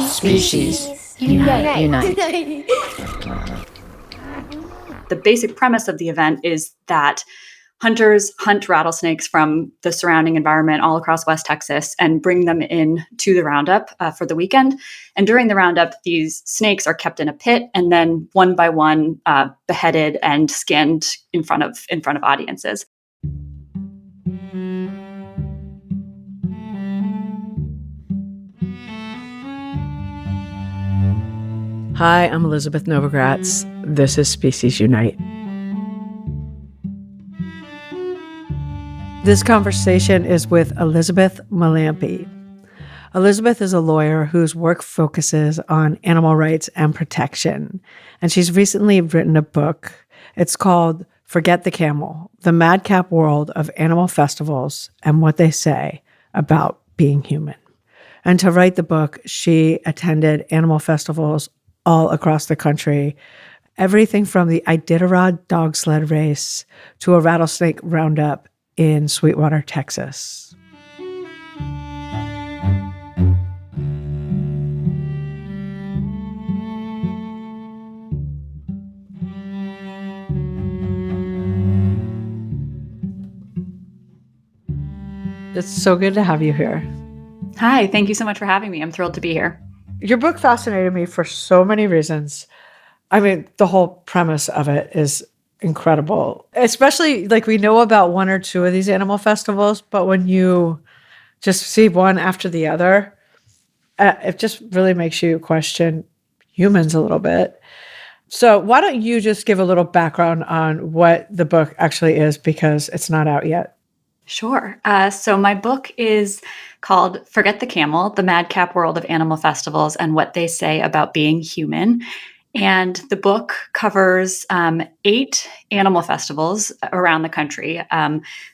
Species. Unite. The basic premise of the event is that hunters hunt rattlesnakes from the surrounding environment all across West Texas and bring them in to the roundup for the weekend. And during the roundup, these snakes are kept in a pit and then one by one beheaded and skinned in front of audiences. Hi, I'm Elizabeth Novogratz. This is Species Unite. This conversation is with Elizabeth MeLampy. Elizabeth is a lawyer whose work focuses on animal rights and protection, and she's recently written a book. It's called Forget the Camel, the madcap world of animal festivals and what they say about being human. And to write the book, she attended animal festivals all across the country, everything from the Iditarod dog sled race to a rattlesnake roundup in Sweetwater, Texas. It's so good to have you here. Hi, thank you so much for having me. I'm thrilled to be here. Your book fascinated me for so many reasons. I mean, the whole premise of it is incredible, especially like we know about one or two of these animal festivals, but when you just see one after the other, it just really makes you question humans a little bit. So why don't you just give a little background on what the book actually is, because it's not out yet. Sure. So my book is called Forget the Camel, the Madcap World of Animal Festivals and What They Say About Being Human. And the book covers 8 animal festivals around the country.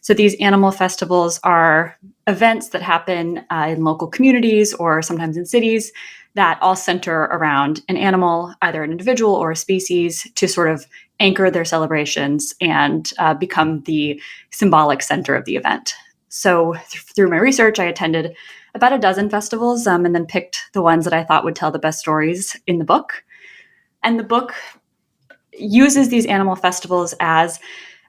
So these animal festivals are events that happen in local communities or sometimes in cities that all center around an animal, either an individual or a species, to sort of anchor their celebrations and become the symbolic center of the event. So through my research, I attended about a dozen festivals and then picked the ones that I thought would tell the best stories in the book. And the book uses these animal festivals as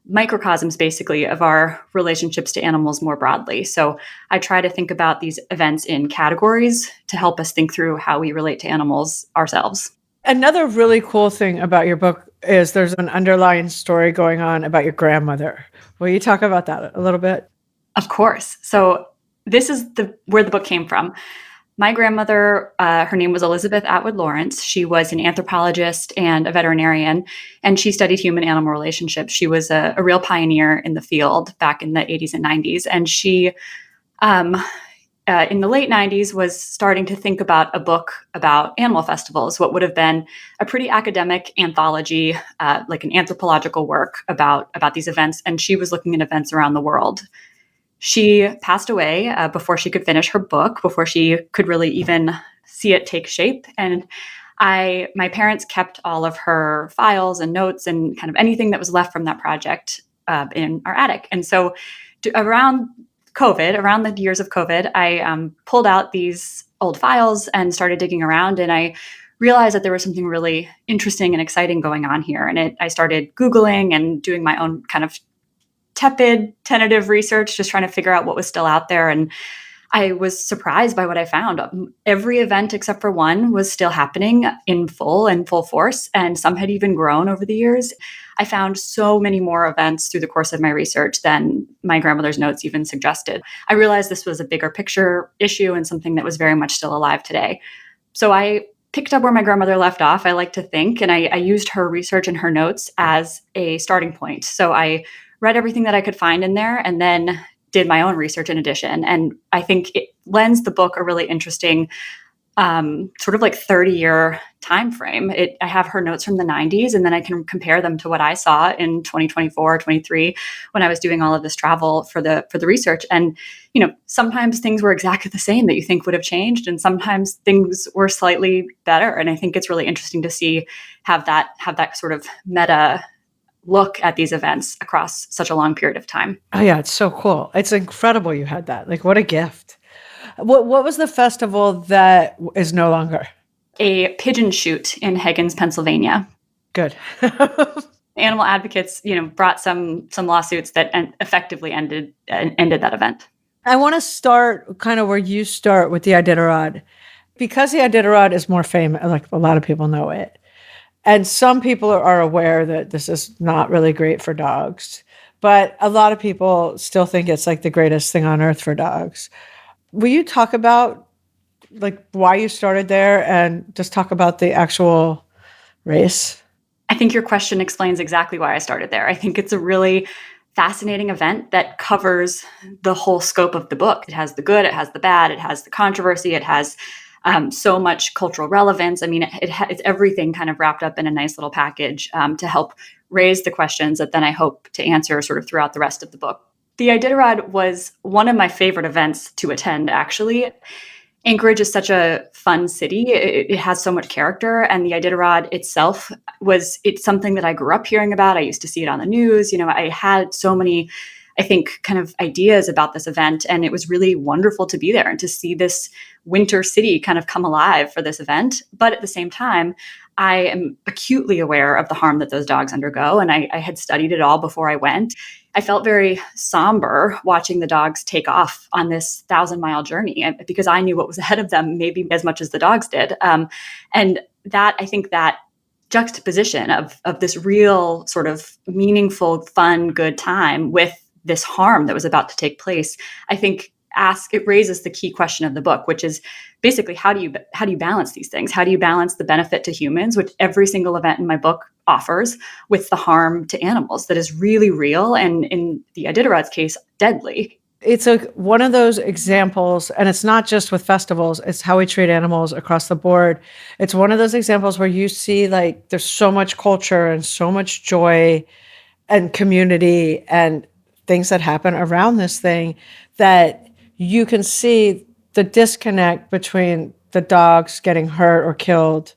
microcosms, basically, of our relationships to animals more broadly. So I try to think about these events in categories to help us think through how we relate to animals ourselves. Another really cool thing about your book is there's an underlying story going on about your grandmother. Will you talk about that a little bit? Of course. So this is where the book came from. My grandmother, her name was Elizabeth Atwood Lawrence. She was an anthropologist and a veterinarian, and she studied human-animal relationships. She was a real pioneer in the field back in the 80s and 90s. And she, in the late 90s, was starting to think about a book about animal festivals, what would have been a pretty academic anthology, like an anthropological work about these events. And she was looking at events around the world. She passed away before she could finish her book, before she could really even see it take shape. And my parents kept all of her files and notes and kind of anything that was left from that project in our attic. And so around the years of COVID, I pulled out these old files and started digging around. And I realized that there was something really interesting and exciting going on here. And I started Googling and doing my own kind of tentative research, just trying to figure out what was still out there. And I was surprised by what I found. Every event except for one was still happening in full force, and some had even grown over the years. I found so many more events through the course of my research than my grandmother's notes even suggested. I realized this was a bigger picture issue and something that was very much still alive today. So I picked up where my grandmother left off, I like to think, and I used her research and her notes as a starting point. So I read everything that I could find in there and then did my own research in addition. And I think it lends the book a really interesting sort of like 30-year time frame. I have her notes from the 90s, and then I can compare them to what I saw in 2024, 23, when I was doing all of this travel for the research. And, sometimes things were exactly the same that you think would have changed, and sometimes things were slightly better. And I think it's really interesting to have that sort of meta look at these events across such a long period of time. Oh yeah, it's so cool. It's incredible you had that. Like, what a gift. What was the festival that is no longer? A pigeon shoot in Higgins, Pennsylvania. Good. Animal advocates, brought some lawsuits that effectively ended that event. I want to start kind of where you start with the Iditarod, because the Iditarod is more famous. Like, a lot of people know it, and some people are aware that this is not really great for dogs, but a lot of people still think it's like the greatest thing on earth for dogs. Will you talk about like why you started there and just talk about the actual race? I think your question explains exactly why I started there. I think it's a really fascinating event that covers the whole scope of the book. It has the good, it has the bad, it has the controversy, it has so much cultural relevance. I mean, it's everything kind of wrapped up in a nice little package to help raise the questions that then I hope to answer sort of throughout the rest of the book. The Iditarod was one of my favorite events to attend, actually. Anchorage is such a fun city. It has so much character, and the Iditarod itself it's something that I grew up hearing about. I used to see it on the news. I had so many, I think, kind of ideas about this event, and it was really wonderful to be there and to see this winter city kind of come alive for this event. But at the same time, I am acutely aware of the harm that those dogs undergo, and I had studied it all before I went. I felt very somber watching the dogs take off on this 1,000-mile journey because I knew what was ahead of them, maybe as much as the dogs did. And that, I think, that juxtaposition of this real sort of meaningful, fun, good time with this harm that was about to take place, I think it raises the key question of the book, which is basically how do you balance these things? How do you balance the benefit to humans, which every single event in my book offers, with the harm to animals that is really real and, in the Iditarod's case, deadly? It's one of those examples, and it's not just with festivals, it's how we treat animals across the board. It's one of those examples where you see like there's so much culture and so much joy and community and things that happen around this thing that you can see the disconnect between the dogs getting hurt or killed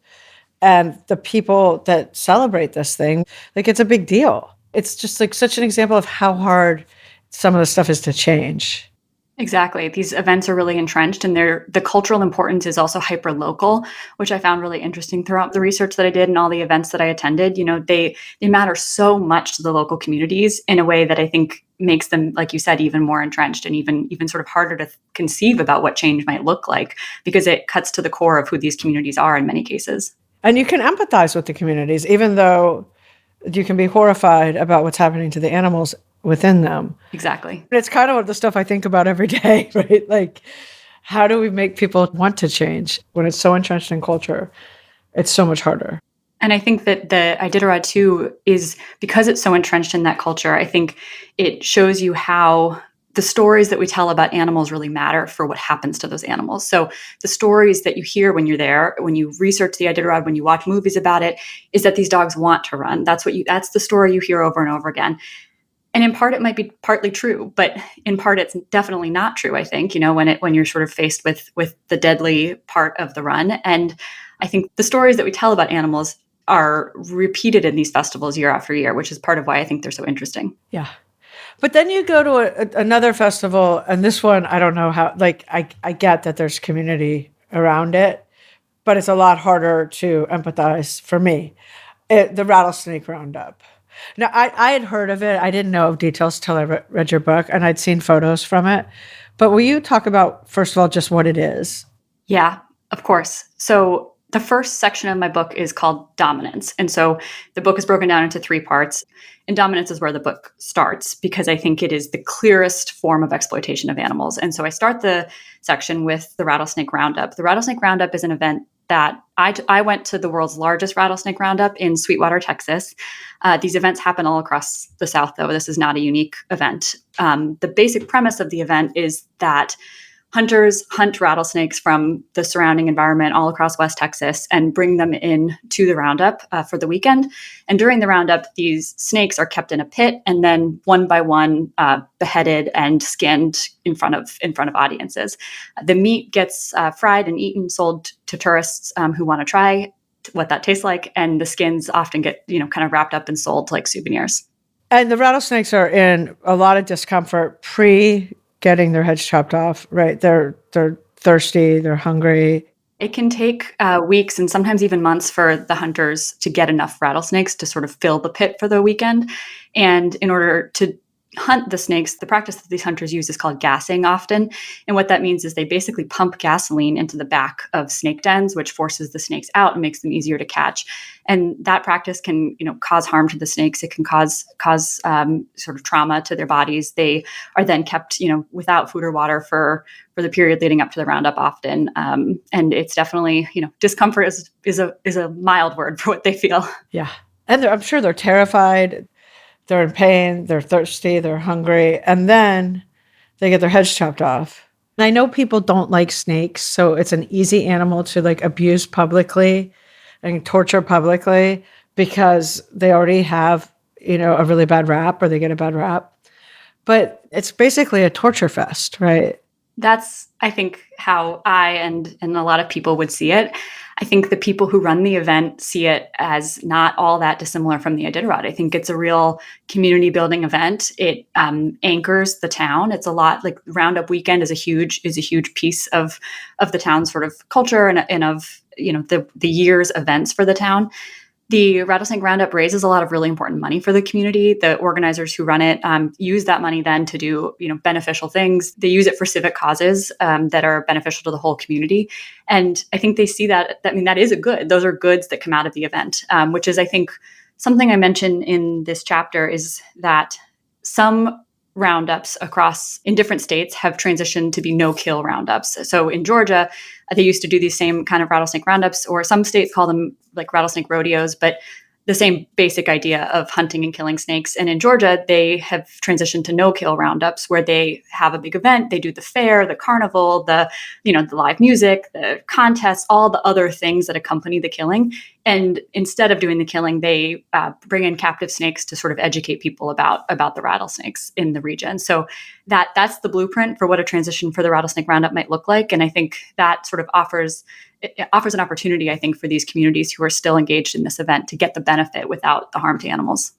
and the people that celebrate this thing. Like, it's a big deal. It's just like such an example of how hard some of the stuff is to change. Exactly. These events are really entrenched, and the cultural importance is also hyper local, which I found really interesting throughout the research that I did and all the events that I attended. They matter so much to the local communities in a way that I think makes them, like you said, even more entrenched and even sort of harder to conceive about what change might look like, because it cuts to the core of who these communities are in many cases. And you can empathize with the communities, even though you can be horrified about what's happening to the animals within them. Exactly. It's kind of the stuff I think about every day, right? Like, how do we make people want to change when it's so entrenched in culture? It's so much harder. And I think that the Iditarod too is, because it's so entrenched in that culture, I think it shows you how the stories that we tell about animals really matter for what happens to those animals. So the stories that you hear when you're there, when you research the Iditarod, when you watch movies about it, is that these dogs want to run. That's the story you hear over and over again. And in part, it might be partly true, but in part, it's definitely not true. I think, when you're sort of faced with the deadly part of the run. And I think the stories that we tell about animals are repeated in these festivals year after year, which is part of why I think they're so interesting. Yeah. But then you go to another festival, and this one, I don't know how, like, I get that there's community around it, but it's a lot harder to empathize for me. The rattlesnake roundup. Now, I had heard of it. I didn't know of details till I read your book, and I'd seen photos from it. But will you talk about, first of all, just what it is? Yeah, of course. So the first section of my book is called Dominance. And so the book is broken down into 3 parts. And dominance is where the book starts, because I think it is the clearest form of exploitation of animals. And so I start the section with the rattlesnake roundup. The rattlesnake roundup is an event that I went to the world's largest rattlesnake roundup in Sweetwater, Texas. These events happen all across the South, though. This is not a unique event. The basic premise of the event is that hunters hunt rattlesnakes from the surrounding environment all across West Texas and bring them in to the roundup for the weekend. And during the roundup, these snakes are kept in a pit and then one by one beheaded and skinned in front of audiences. The meat gets fried and eaten, sold to tourists who want to try what that tastes like. And the skins often get, kind of wrapped up and sold like souvenirs. And the rattlesnakes are in a lot of discomfort pre getting their heads chopped off, right? They're thirsty, they're hungry. It can take weeks and sometimes even months for the hunters to get enough rattlesnakes to sort of fill the pit for the weekend. And in order to hunt the snakes, the practice that these hunters use is called gassing often. And what that means is they basically pump gasoline into the back of snake dens, which forces the snakes out and makes them easier to catch. And that practice can, cause harm to the snakes. It can cause sort of trauma to their bodies. They are then kept, without food or water for the period leading up to the roundup often. And it's definitely, discomfort is a mild word for what they feel. Yeah. And I'm sure they're terrified. They're in pain, they're thirsty, they're hungry, and then they get their heads chopped off. And I know people don't like snakes, so it's an easy animal to like abuse publicly and torture publicly because they already have, a really bad rap or they get a bad rap. But it's basically a torture fest, right? That's, I think, how I and a lot of people would see it. I think the people who run the event see it as not all that dissimilar from the Iditarod. I think it's a real community building event. It anchors the town. It's a lot like Roundup weekend is a huge piece of the town's sort of culture and of the year's events for the town. The Rattlesnake Roundup raises a lot of really important money for the community. The organizers who run it use that money then to do, beneficial things. They use it for civic causes that are beneficial to the whole community. And I think they see that is a good. Those are goods that come out of the event, which is, I think, something I mentioned in this chapter is that some roundups in different states have transitioned to be no-kill roundups. So in Georgia, they used to do these same kind of rattlesnake roundups, or some states call them like rattlesnake rodeos, but the same basic idea of hunting and killing snakes. And in Georgia, they have transitioned to no-kill roundups where they have a big event. They do the fair, the carnival, the live music, the contests, all the other things that accompany the killing. And instead of doing the killing, they bring in captive snakes to sort of educate people about the rattlesnakes in the region. So that's the blueprint for what a transition for the rattlesnake roundup might look like. And I think that sort of offers an opportunity, I think, for these communities who are still engaged in this event to get the benefit without the harm to animals.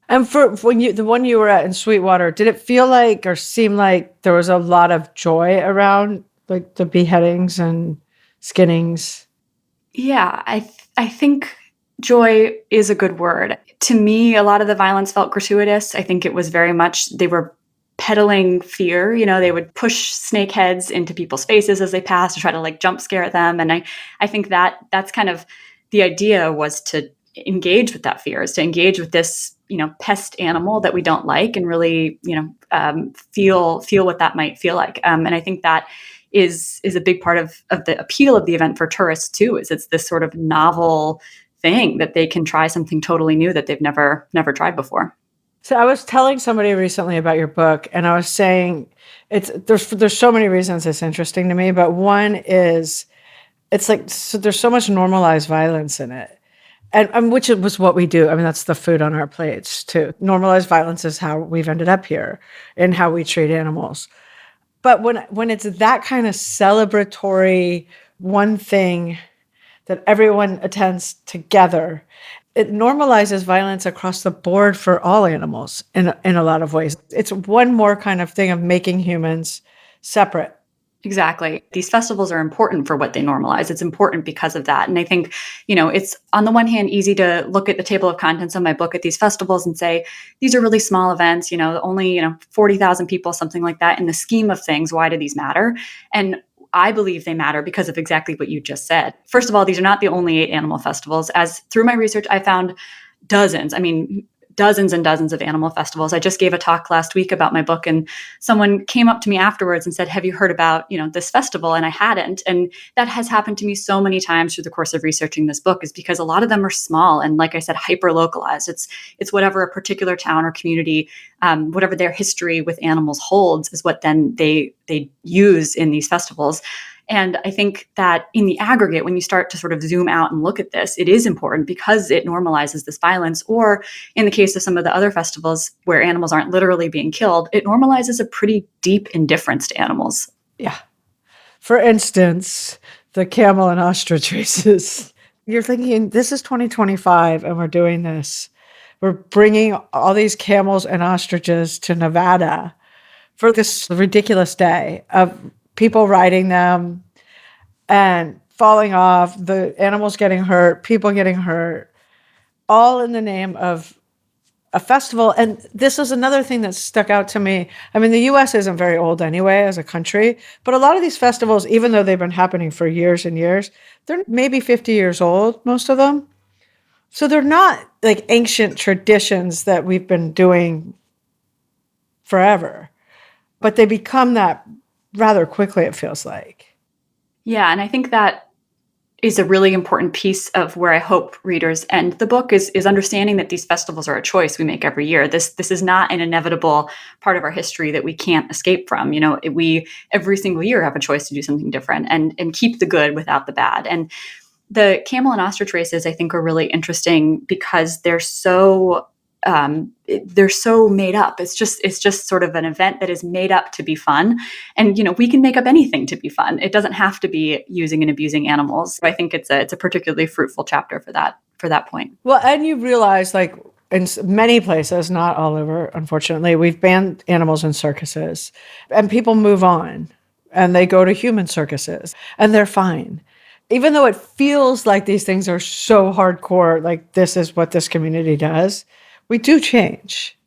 And for the one you were at in Sweetwater, did it feel like or seem like there was a lot of joy around like the beheadings and skinnings? Yeah, I think joy is a good word. To me, a lot of the violence felt gratuitous. I think it was very much they were peddling fear. They would push snake heads into people's faces as they passed to try to like jump scare them. And I think that's kind of the idea was to engage with that fear, is to engage with this, pest animal that we don't like and really, feel what that might feel like. And I think that is a big part of the appeal of the event for tourists too, is it's this sort of novel thing that they can try something totally new that they've never tried before. So I was telling somebody recently about your book, and I was saying there's so many reasons it's interesting to me, but one is it's like there's so much normalized violence in it, and which was what we do. I mean, that's the food on our plates too. Normalized violence is how we've ended up here and how we treat animals. But when it's that kind of celebratory one thing that everyone attends together, it normalizes violence across the board for all animals in a lot of ways. It's one more kind of thing of making humans separate. Exactly. These festivals are important for what they normalize. It's important because of that. And I think, it's on the one hand easy to look at the table of contents of my book at these festivals and say, these are really small events, only, 40,000 people, something like that. In the scheme of things, why do these matter? And I believe they matter because of exactly what you just said. First of all, these are not the only 8 animal festivals. As through my research, I found dozens and dozens of animal festivals. I just gave a talk last week about my book, and someone came up to me afterwards and said, have you heard about, this festival? And I hadn't. And that has happened to me so many times through the course of researching this book, is because a lot of them are small and, like I said, hyper localized. It's whatever a particular town or community, whatever their history with animals holds, is what then they use in these festivals. And I think that in the aggregate, when you start to sort of zoom out and look at this, it is important because it normalizes this violence. Or in the case of some of the other festivals where animals aren't literally being killed, it normalizes a pretty deep indifference to animals. Yeah. For instance, the camel and ostrich races. You're thinking, this is 2025 and we're doing this. We're bringing all these camels and ostriches to Nevada for this ridiculous day of people riding them and falling off, the animals getting hurt, people getting hurt, all in the name of a festival. And this is another thing that stuck out to me. I mean, the US isn't very old anyway as a country, but a lot of these festivals, even though they've been happening for years and years, they're maybe 50 years old, most of them. So they're not like ancient traditions that we've been doing forever, but they become that rather quickly, it feels like. Yeah, and I think that is a really important piece of where I hope readers end the book is understanding that these festivals are a choice we make every year. This is not an inevitable part of our history that we can't escape from. We every single year have a choice to do something different and keep the good without the bad. And the camel and ostrich races, I think, are really interesting because they're so made up. It's just sort of an event that is made up to be fun. And, we can make up anything to be fun. It doesn't have to be using and abusing animals. So I think it's a particularly fruitful chapter for that point. Well, and you realize, like, in many places, not all over, unfortunately, we've banned animals in circuses and people move on and they go to human circuses and they're fine. Even though it feels like these things are so hardcore, like this is what this community does, we do change.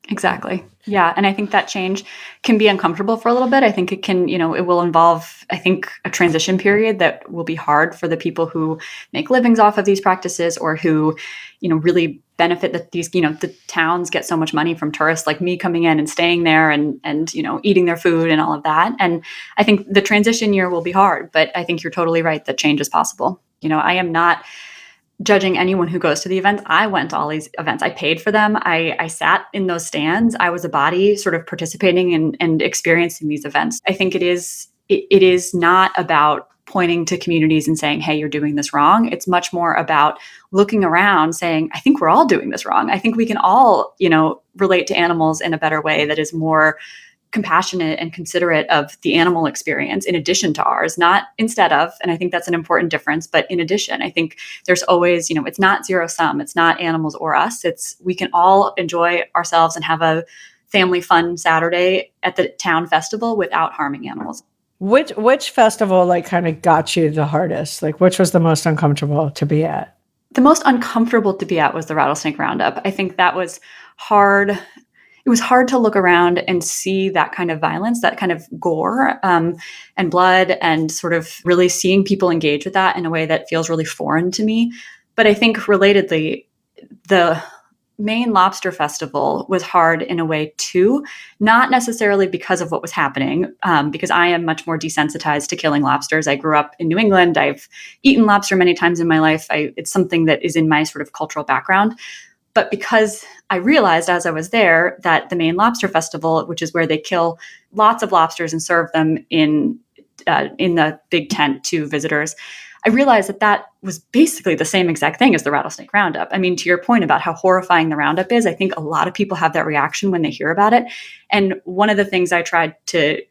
Exactly. Yeah. And I think that change can be uncomfortable for a little bit. I think it can, it will involve, I think, a transition period that will be hard for the people who make livings off of these practices or who, really benefit that these, the towns get so much money from tourists like me coming in and staying there and eating their food and all of that. And I think the transition year will be hard, but I think you're totally right that change is possible. I am not judging anyone who goes to the events. I went to all these events. I paid for them. I sat in those stands. I was a body sort of participating and experiencing these events. I think it is not about pointing to communities and saying, hey, you're doing this wrong. It's much more about looking around saying, I think we're all doing this wrong. I think we can all, relate to animals in a better way that is more compassionate and considerate of the animal experience in addition to ours, not instead of. And I think that's an important difference. But in addition, I think there's always, it's not zero sum. It's not animals or us. We can all enjoy ourselves and have a family fun Saturday at the town festival without harming animals. Which festival like kind of got you the hardest? Like which was the most uncomfortable to be at? The most uncomfortable to be at was the rattlesnake roundup. I think that was hard. It was hard to look around and see that kind of violence, that kind of gore and blood, and sort of really seeing people engage with that in a way that feels really foreign to me. But I think relatedly, the Maine Lobster Festival was hard in a way too, not necessarily because of what was happening, because I am much more desensitized to killing lobsters. I grew up in New England. I've eaten lobster many times in my life. It's something that is in my sort of cultural background. But because I realized as I was there that the Maine Lobster Festival, which is where they kill lots of lobsters and serve them in the big tent to visitors, I realized that was basically the same exact thing as the rattlesnake roundup. I mean, to your point about how horrifying the roundup is, I think a lot of people have that reaction when they hear about it. And one of the things I tried to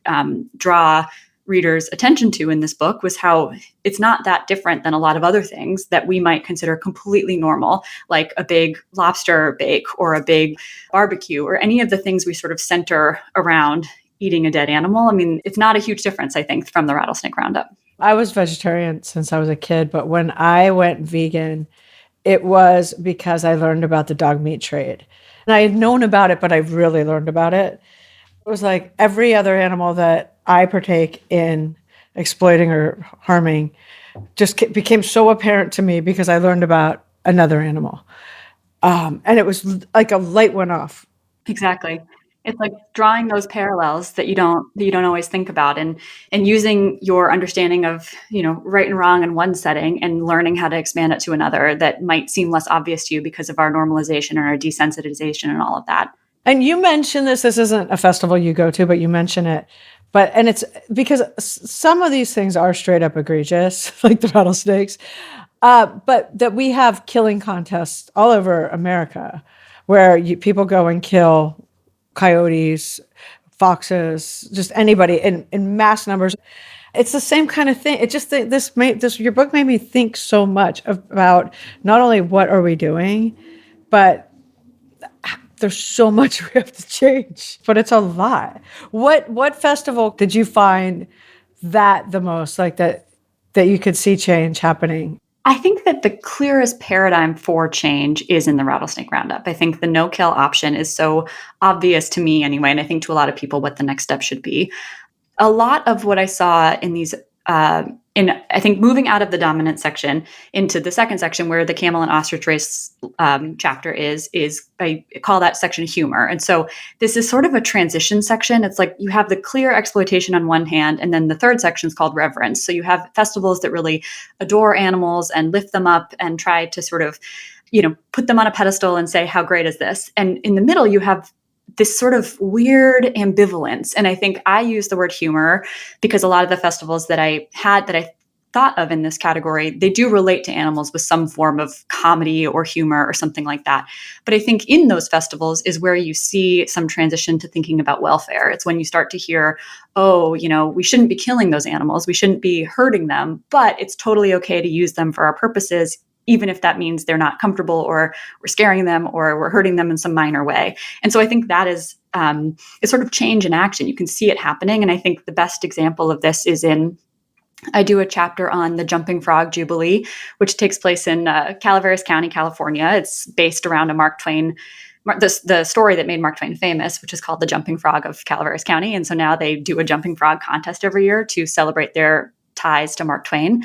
draw readers' attention to in this book was how it's not that different than a lot of other things that we might consider completely normal, like a big lobster bake or a big barbecue or any of the things we sort of center around eating a dead animal. I mean, it's not a huge difference, I think, from the rattlesnake roundup. I was vegetarian since I was a kid, but when I went vegan, it was because I learned about the dog meat trade. And I had known about it, but I really learned about it. It was like every other animal that I partake in exploiting or harming just became so apparent to me because I learned about another animal. And it was like a light went off. Exactly. It's like drawing those parallels that you don't always think about, and using your understanding of, right and wrong in one setting and learning how to expand it to another that might seem less obvious to you because of our normalization and our desensitization and all of that. And you mentioned this isn't a festival you go to, but you mention it. And it's because some of these things are straight up egregious, like the rattlesnakes. But that we have killing contests all over America where people go and kill coyotes, foxes, just anybody in mass numbers. It's the same kind of thing. It just your book made me think so much about not only what are we doing, but there's so much we have to change. But it's a lot. What festival did you find that the most, like that you could see change happening? I think that the clearest paradigm for change is in the rattlesnake roundup. I think the no-kill option is so obvious to me anyway, and I think to a lot of people what the next step should be. A lot of what I saw in these, in I think moving out of the dominant section into the second section where the camel and ostrich race chapter is I call that section humor. And so this is sort of a transition section. It's like you have the clear exploitation on one hand, and then the third section is called reverence. So you have festivals that really adore animals and lift them up and try to sort of, put them on a pedestal and say, how great is this? And in the middle, you have this sort of weird ambivalence. And I think I use the word humor because a lot of the festivals that I thought of in this category, they do relate to animals with some form of comedy or humor or something like that. But I think in those festivals is where you see some transition to thinking about welfare. It's when you start to hear, oh, we shouldn't be killing those animals. We shouldn't be hurting them, but it's totally okay to use them for our purposes, even if that means they're not comfortable or we're scaring them or we're hurting them in some minor way. And so I think that is sort of change in action. You can see it happening. And I think the best example of this is I do a chapter on the Jumping Frog Jubilee, which takes place in Calaveras County, California. It's based around a Mark Twain, the story that made Mark Twain famous, which is called the Jumping Frog of Calaveras County. And so now they do a jumping frog contest every year to celebrate their ties to Mark Twain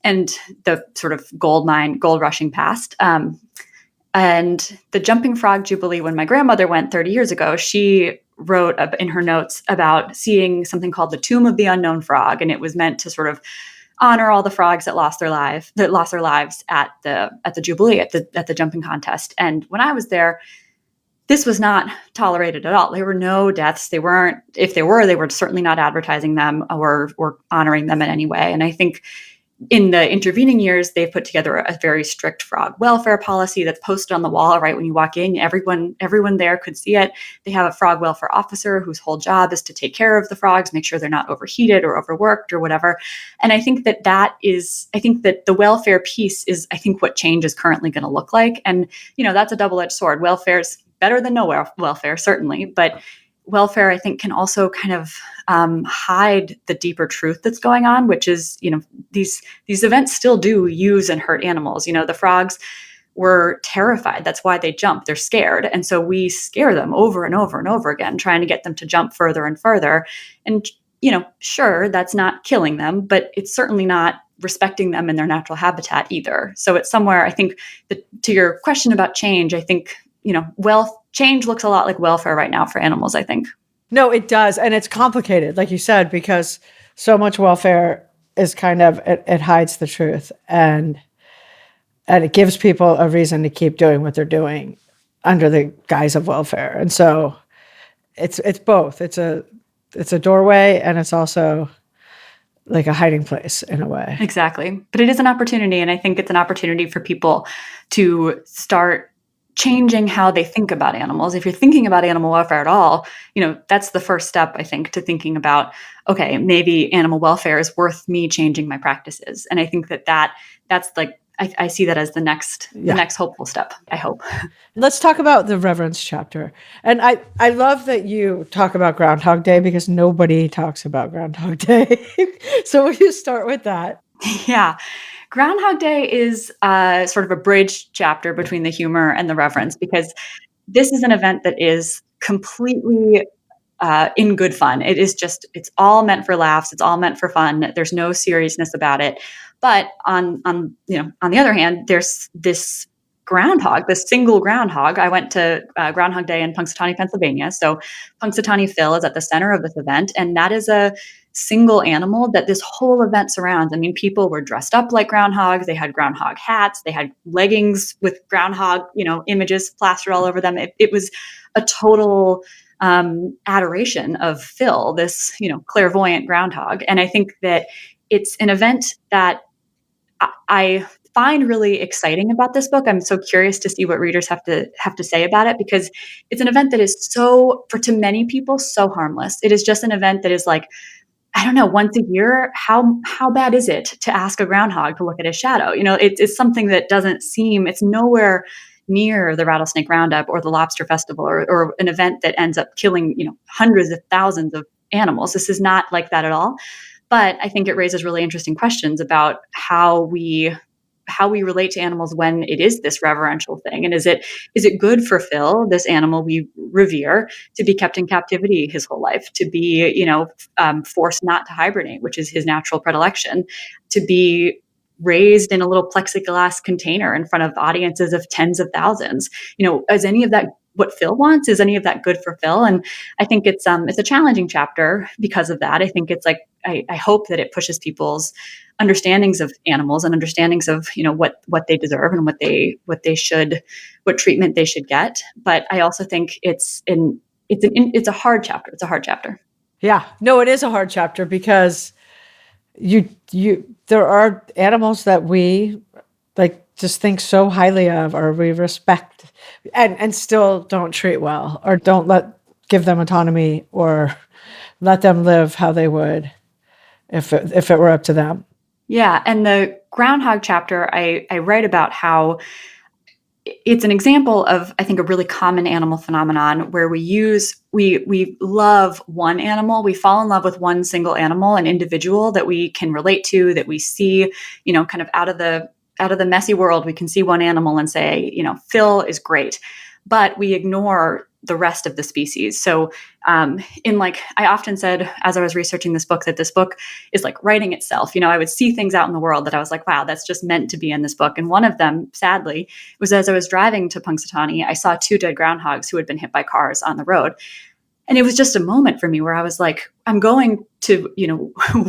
and the sort of gold rushing past. And the Jumping Frog Jubilee, when my grandmother went 30 years ago, she wrote in her notes about seeing something called the Tomb of the Unknown Frog. And it was meant to sort of honor all the frogs that lost their lives at the Jubilee, at the jumping contest. And when I was there, this was not tolerated at all. There were no deaths. If they were certainly not advertising them or honoring them in any way. And I think in the intervening years, they've put together a very strict frog welfare policy that's posted on the wall right when you walk in. Everyone there could see it. They have a frog welfare officer whose whole job is to take care of the frogs, make sure they're not overheated or overworked or whatever. And I think that the welfare piece is, I think, what change is currently going to look like. And, that's a double-edged sword. Welfare is better than no welfare, certainly. But welfare, I think, can also kind of hide the deeper truth that's going on, which is, these events still do use and hurt animals. The frogs were terrified. That's why they jump. They're scared. And so we scare them over and over and over again, trying to get them to jump further and further. And, sure, that's not killing them, but it's certainly not respecting them in their natural habitat either. So it's somewhere, I think, to your question about change, I think, change looks a lot like welfare right now for animals, I think. No, it does. And it's complicated, like you said, because so much welfare is kind of, it hides the truth and it gives people a reason to keep doing what they're doing under the guise of welfare. And so it's both. It's a doorway and it's also like a hiding place in a way. Exactly. But it is an opportunity. And I think it's an opportunity for people to start changing how they think about animals. If you're thinking about animal welfare at all, that's the first step, I think, to thinking about, okay, maybe animal welfare is worth me changing my practices. And I think that's like, I see that as the next hopeful step, I hope. Let's talk about the reverence chapter. And I love that you talk about Groundhog Day because nobody talks about Groundhog Day. So will you start with that? Yeah. Groundhog Day is sort of a bridge chapter between the humor and the reverence, because this is an event that is completely in good fun. It's all meant for laughs. It's all meant for fun. There's no seriousness about it. But on the other hand, there's this groundhog, this single groundhog. I went to Groundhog Day in Punxsutawney, Pennsylvania. So Punxsutawney Phil is at the center of this event, and that is a single animal that this whole event surrounds. I mean, people were dressed up like groundhogs. They had groundhog hats. They had leggings with groundhog, images plastered all over them. It was a total adoration of Phil, this, clairvoyant groundhog. And I think that it's an event that I find really exciting about this book. I'm so curious to see what readers have to say about it, because it's an event that is to many people, so harmless. It is just an event that is like I don't know, once a year, how bad is it to ask a groundhog to look at his shadow? It's something that doesn't seem, it's nowhere near the rattlesnake roundup or the lobster festival or an event that ends up killing, hundreds of thousands of animals. This is not like that at all. But I think it raises really interesting questions about how we relate to animals when it is this reverential thing. And is it good for Phil, this animal we revere, to be kept in captivity his whole life, to be forced not to hibernate, which is his natural predilection, to be raised in a little plexiglass container in front of audiences of tens of thousands? Is any of that what Phil wants? Is any of that good for Phil? And I think it's a challenging chapter because of that. I think it's like I hope that it pushes people's understandings of animals and understandings of what they deserve and what treatment they should get. But I also think it's a hard chapter. It's a hard chapter. Yeah, no, it is a hard chapter because there are animals that we like just think so highly of, or we respect, and still don't treat well, or don't give them autonomy, or let them live how they would if it were up to them. Yeah, and the groundhog chapter, I write about how it's an example of, I think, a really common animal phenomenon where we love one animal, we fall in love with one single animal, an individual that we can relate to, that we see, kind of out of the messy world, we can see one animal and say, Phil is great, but we ignore the rest of the species. So I often said, as I was researching this book, that this book is like writing itself. I would see things out in the world that I was like, wow, that's just meant to be in this book. And one of them, sadly, was as I was driving to Punxsutawney, I saw 2 dead groundhogs who had been hit by cars on the road. And it was just a moment for me where I was like, I'm going to,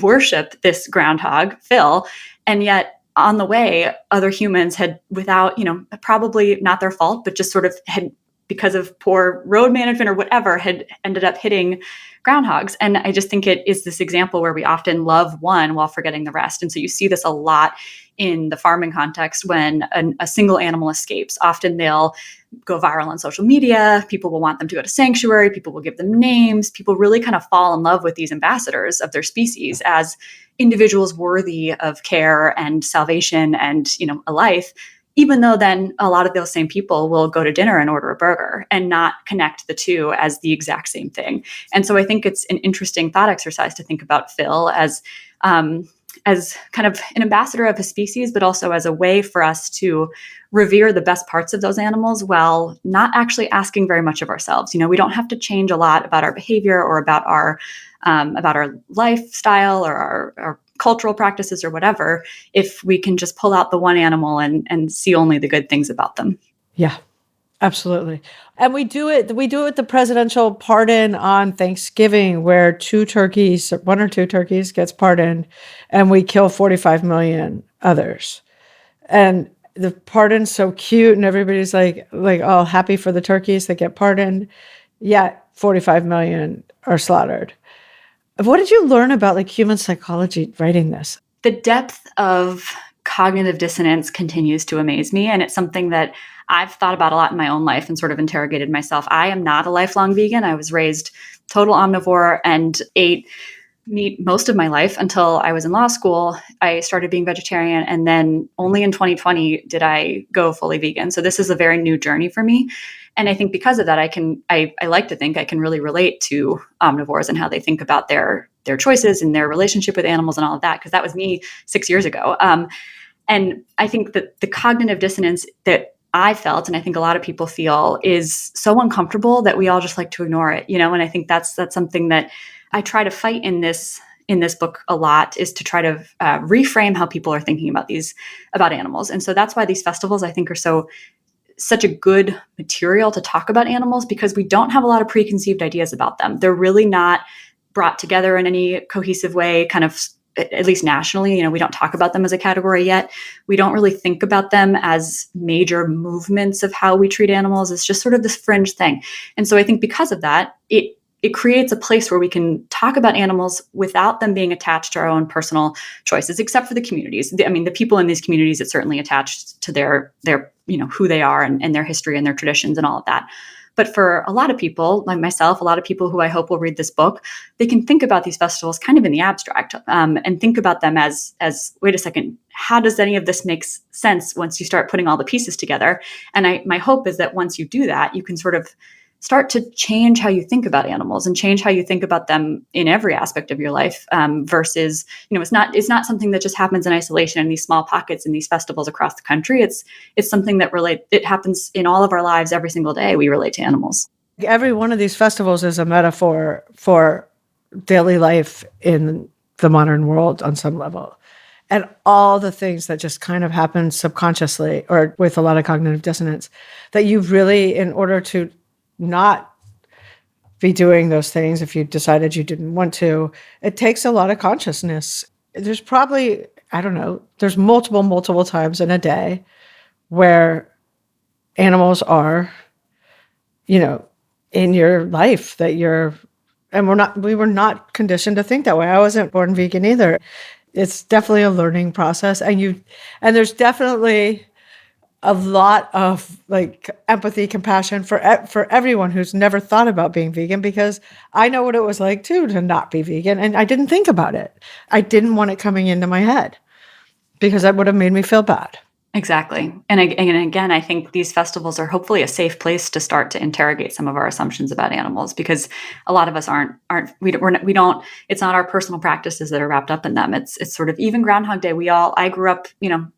worship this groundhog, Phil. And yet on the way, other humans had, without, probably not their fault, but just sort of had, because of poor road management or whatever, had ended up hitting groundhogs. And I just think it is this example where we often love one while forgetting the rest. And so you see this a lot in the farming context when a single animal escapes. Often they'll go viral on social media. People will want them to go to sanctuary. People will give them names. People really kind of fall in love with these ambassadors of their species as individuals worthy of care and salvation and, a life, even though then a lot of those same people will go to dinner and order a burger and not connect the two as the exact same thing. And so I think it's an interesting thought exercise to think about Phil as kind of an ambassador of his species, but also as a way for us to revere the best parts of those animals while not actually asking very much of ourselves. We don't have to change a lot about our behavior or about our lifestyle or our cultural practices or whatever, if we can just pull out the one animal and see only the good things about them. Yeah, absolutely. And we do it with the presidential pardon on Thanksgiving, where 1 or 2 turkeys gets pardoned, and we kill 45 million others. And the pardon's so cute, and everybody's like all happy for the turkeys that get pardoned. Yet 45 million are slaughtered. What did you learn about human psychology writing this? The depth of cognitive dissonance continues to amaze me. And it's something that I've thought about a lot in my own life and sort of interrogated myself. I am not a lifelong vegan. I was raised total omnivore and ate meat most of my life until I was in law school. I started being vegetarian, and then only in 2020 did I go fully vegan. So this is a very new journey for me. And I think because of that, I like to think I can really relate to omnivores and how they think about their choices and their relationship with animals and all of that, because that was me 6 years ago. And I think that the cognitive dissonance that I felt, and I think a lot of people feel, is so uncomfortable that we all just like to ignore it, And I think that's something that I try to fight in this book a lot, is to try to reframe how people are thinking about animals. And so that's why these festivals, I think, are such a good material to talk about animals, because we don't have a lot of preconceived ideas about them. They're really not brought together in any cohesive way, kind of, at least nationally. We don't talk about them as a category yet. We don't really think about them as major movements of how we treat animals. It's just sort of this fringe thing. And so I think because of that, it creates a place where we can talk about animals without them being attached to our own personal choices, except for the communities. The people in these communities, it's certainly attached to their who they are and their history and their traditions and all of that. But for a lot of people, like myself, a lot of people who I hope will read this book, they can think about these festivals kind of in the abstract, and think about them as wait a second, how does any of this make sense once you start putting all the pieces together? And my hope is that once you do that, you can sort of start to change how you think about animals and change how you think about them in every aspect of your life, versus, it's not something that just happens in isolation in these small pockets in these festivals across the country. It's something that it happens in all of our lives every single day. We relate to animals. Every one of these festivals is a metaphor for daily life in the modern world on some level. And all the things that just kind of happen subconsciously or with a lot of cognitive dissonance that you really, in order to not be doing those things, if you decided you didn't want to, it takes a lot of consciousness. There's probably, I don't know, there's multiple times in a day where animals are, in your life and we were not conditioned to think that way. I wasn't born vegan either. It's definitely a learning process. And there's definitely a lot of like empathy, compassion for everyone who's never thought about being vegan, because I know what it was like too to not be vegan, and I didn't think about it. I didn't want it coming into my head because that would have made me feel bad. Exactly. And again, I think these festivals are hopefully a safe place to start to interrogate some of our assumptions about animals, because a lot of us we don't, it's not our personal practices that are wrapped up in them. It's sort of, even Groundhog Day, I grew up,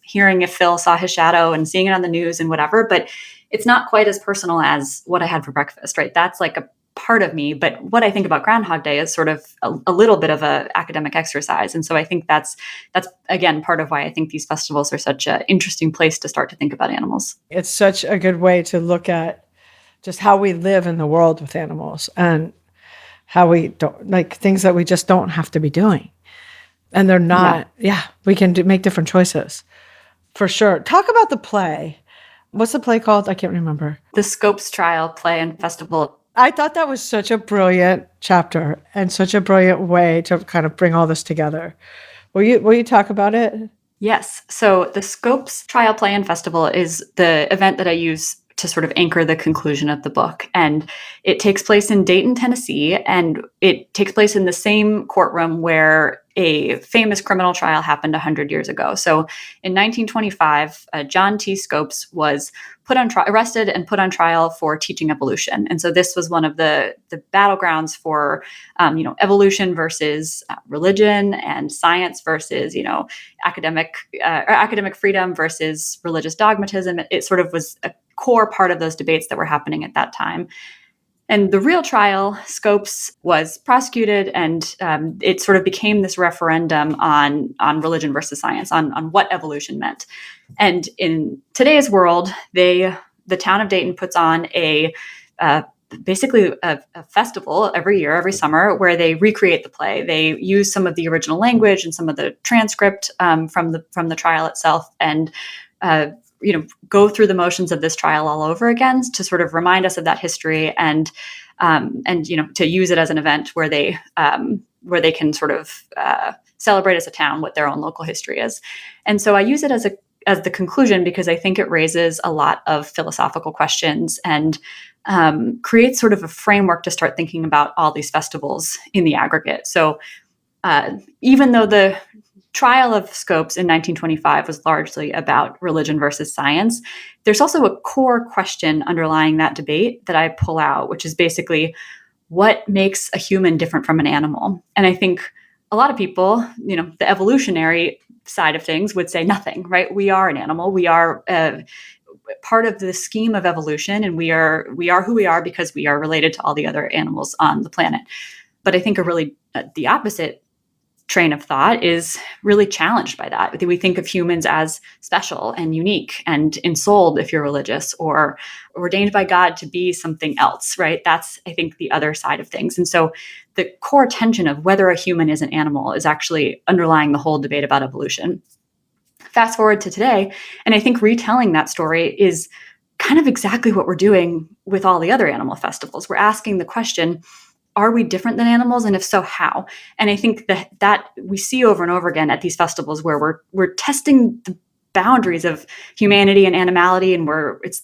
hearing if Phil saw his shadow and seeing it on the news and whatever, but it's not quite as personal as what I had for breakfast, right? That's like a part of me. But what I think about Groundhog Day is sort of a little bit of a academic exercise. And so I think that's again part of why I think these festivals are such an interesting place to start to think about animals. It's such a good way to look at just how we live in the world with animals and how we don't, like, things that we just don't have to be doing. And they're not, we can make different choices for sure. Talk about the play. What's the play called? I can't remember. The Scopes Trial Play and Festival. I thought that was such a brilliant chapter and such a brilliant way to kind of bring all this together. Will you talk about it? Yes. So the Scopes Trial Play and Festival is the event that I use to sort of anchor the conclusion of the book. And it takes place in Dayton, Tennessee, and it takes place in the same courtroom where a famous criminal trial happened 100 years ago. So in 1925, John T. Scopes was arrested and put on trial for teaching evolution. And so this was one of the battlegrounds for, evolution versus religion, and science versus, academic freedom versus religious dogmatism. It sort of was a core part of those debates that were happening at that time. And the real trial, Scopes was prosecuted, and it sort of became this referendum on religion versus science, on what evolution meant. And in today's world, the town of Dayton puts on basically a festival every year, every summer, where they recreate the play. They use some of the original language and some of the transcript from the trial itself, and go through the motions of this trial all over again to sort of remind us of that history, and to use it as an event where they can sort of celebrate as a town what their own local history is. And so I use it as the conclusion because I think it raises a lot of philosophical questions and creates sort of a framework to start thinking about all these festivals in the aggregate. So even though the trial of Scopes in 1925 was largely about religion versus science, there's also a core question underlying that debate that I pull out, which is basically, what makes a human different from an animal? And I think a lot of people, the evolutionary side of things would say nothing, right? We are an animal. We are part of the scheme of evolution, and we are who we are because we are related to all the other animals on the planet. But I think the opposite train of thought is really challenged by that. We think of humans as special and unique and ensouled if you're religious, or ordained by God to be something else, right? That's, I think, the other side of things. And so the core tension of whether a human is an animal is actually underlying the whole debate about evolution. Fast forward to today, and I think retelling that story is kind of exactly what we're doing with all the other animal festivals. We're asking the question, are we different than animals? And if so, how? And I think that we see over and over again at these festivals where we're testing boundaries of humanity and animality, and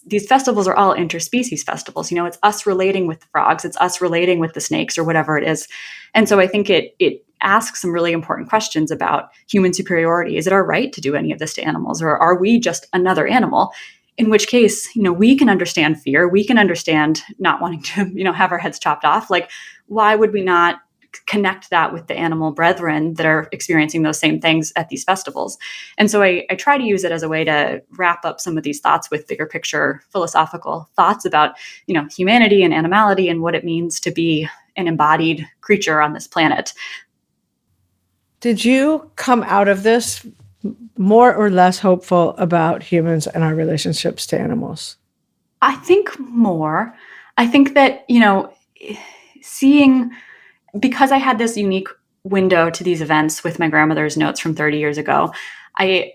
these festivals are all interspecies festivals. It's us relating with the frogs, it's us relating with the snakes or whatever it is. And so I think it asks some really important questions about human superiority. Is it our right to do any of this to animals, or are we just another animal? In which case, we can understand fear, we can understand not wanting to, have our heads chopped off. Like, why would we not connect that with the animal brethren that are experiencing those same things at these festivals? And so I try to use it as a way to wrap up some of these thoughts with bigger picture philosophical thoughts about, humanity and animality and what it means to be an embodied creature on this planet. Did you come out of this more or less hopeful about humans and our relationships to animals? I think more. I think that, because I had this unique window to these events with my grandmother's notes from 30 years ago, I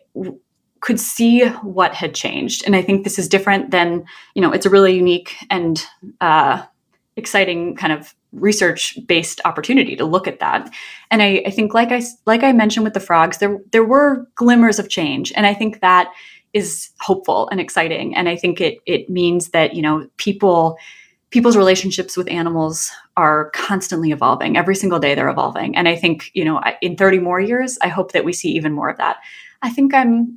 could see what had changed. And I think this is different than, it's a really unique and exciting kind of research-based opportunity to look at that. And I think, like I mentioned with the frogs, there were glimmers of change. And I think that is hopeful and exciting. And I think it means that, people's relationships with animals are constantly evolving. Every single day they're evolving. And I think, in 30 more years, I hope that we see even more of that. I think I'm,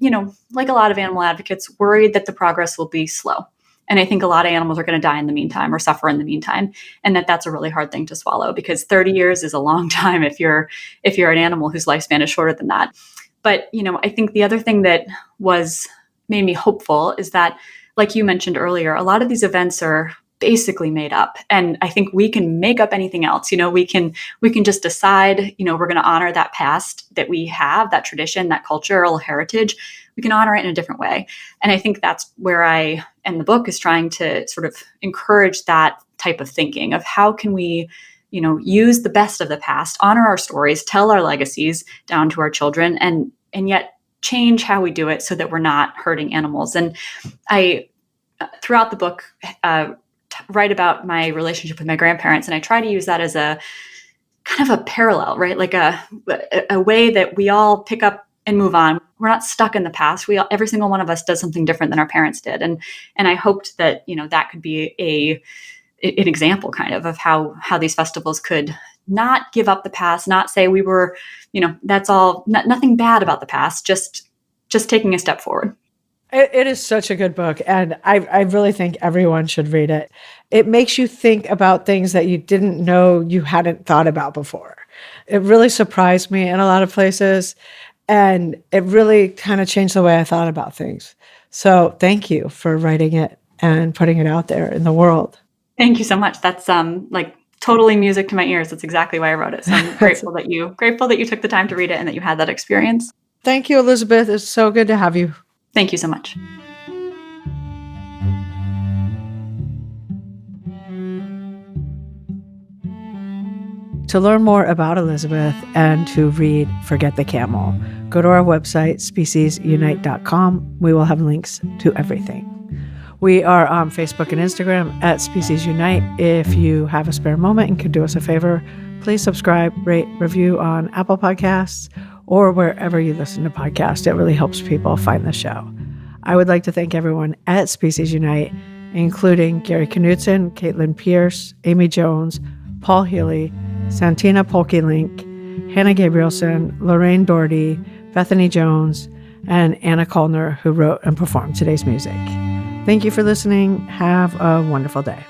like a lot of animal advocates, worried that the progress will be slow. And I think a lot of animals are going to die in the meantime or suffer in the meantime. And that's a really hard thing to swallow, because 30 years is a long time if you're an animal whose lifespan is shorter than that. But, I think the other thing that made me hopeful is that, like you mentioned earlier, a lot of these events are basically made up. And I think we can make up anything else. We can just decide, we're going to honor that past that we have, that tradition, that cultural heritage. We can honor it in a different way. And I think that's where I end the book, is trying to sort of encourage that type of thinking of how can we, use the best of the past, honor our stories, tell our legacies down to our children, and yet change how we do it so that we're not hurting animals. And I, throughout the book, write about my relationship with my grandparents, and I try to use that as a kind of a parallel, right? Like a way that we all pick up and move on. We're not stuck in the past. Every single one of us does something different than our parents did, and I hoped that that could be an example kind of how these festivals could not give up the past, not say we were, that's all, nothing bad about the past, just taking a step forward. It is such a good book, and I really think everyone should read it. It makes you think about things that you didn't know you hadn't thought about before. It really surprised me in a lot of places, and it really kind of changed the way I thought about things. So thank you for writing it and putting it out there in the world. Thank you so much. That's totally music to my ears. That's exactly why I wrote it. So I'm grateful that you took the time to read it and that you had that experience. Thank you, Elizabeth. It's so good to have you. Thank you so much. To learn more about Elizabeth and to read Forget the Camel, go to our website, speciesunite.com. We will have links to everything. We are on Facebook and Instagram at Species Unite. If you have a spare moment and could do us a favor, please subscribe, rate, review on Apple Podcasts or wherever you listen to podcasts. It really helps people find the show. I would like to thank everyone at Species Unite, including Gary Knudsen, Caitlin Pierce, Amy Jones, Paul Healy, Santina Polky-Link, Hannah Gabrielson, Lorraine Doherty, Bethany Jones, and Anna Kolner, who wrote and performed today's music. Thank you for listening. Have a wonderful day.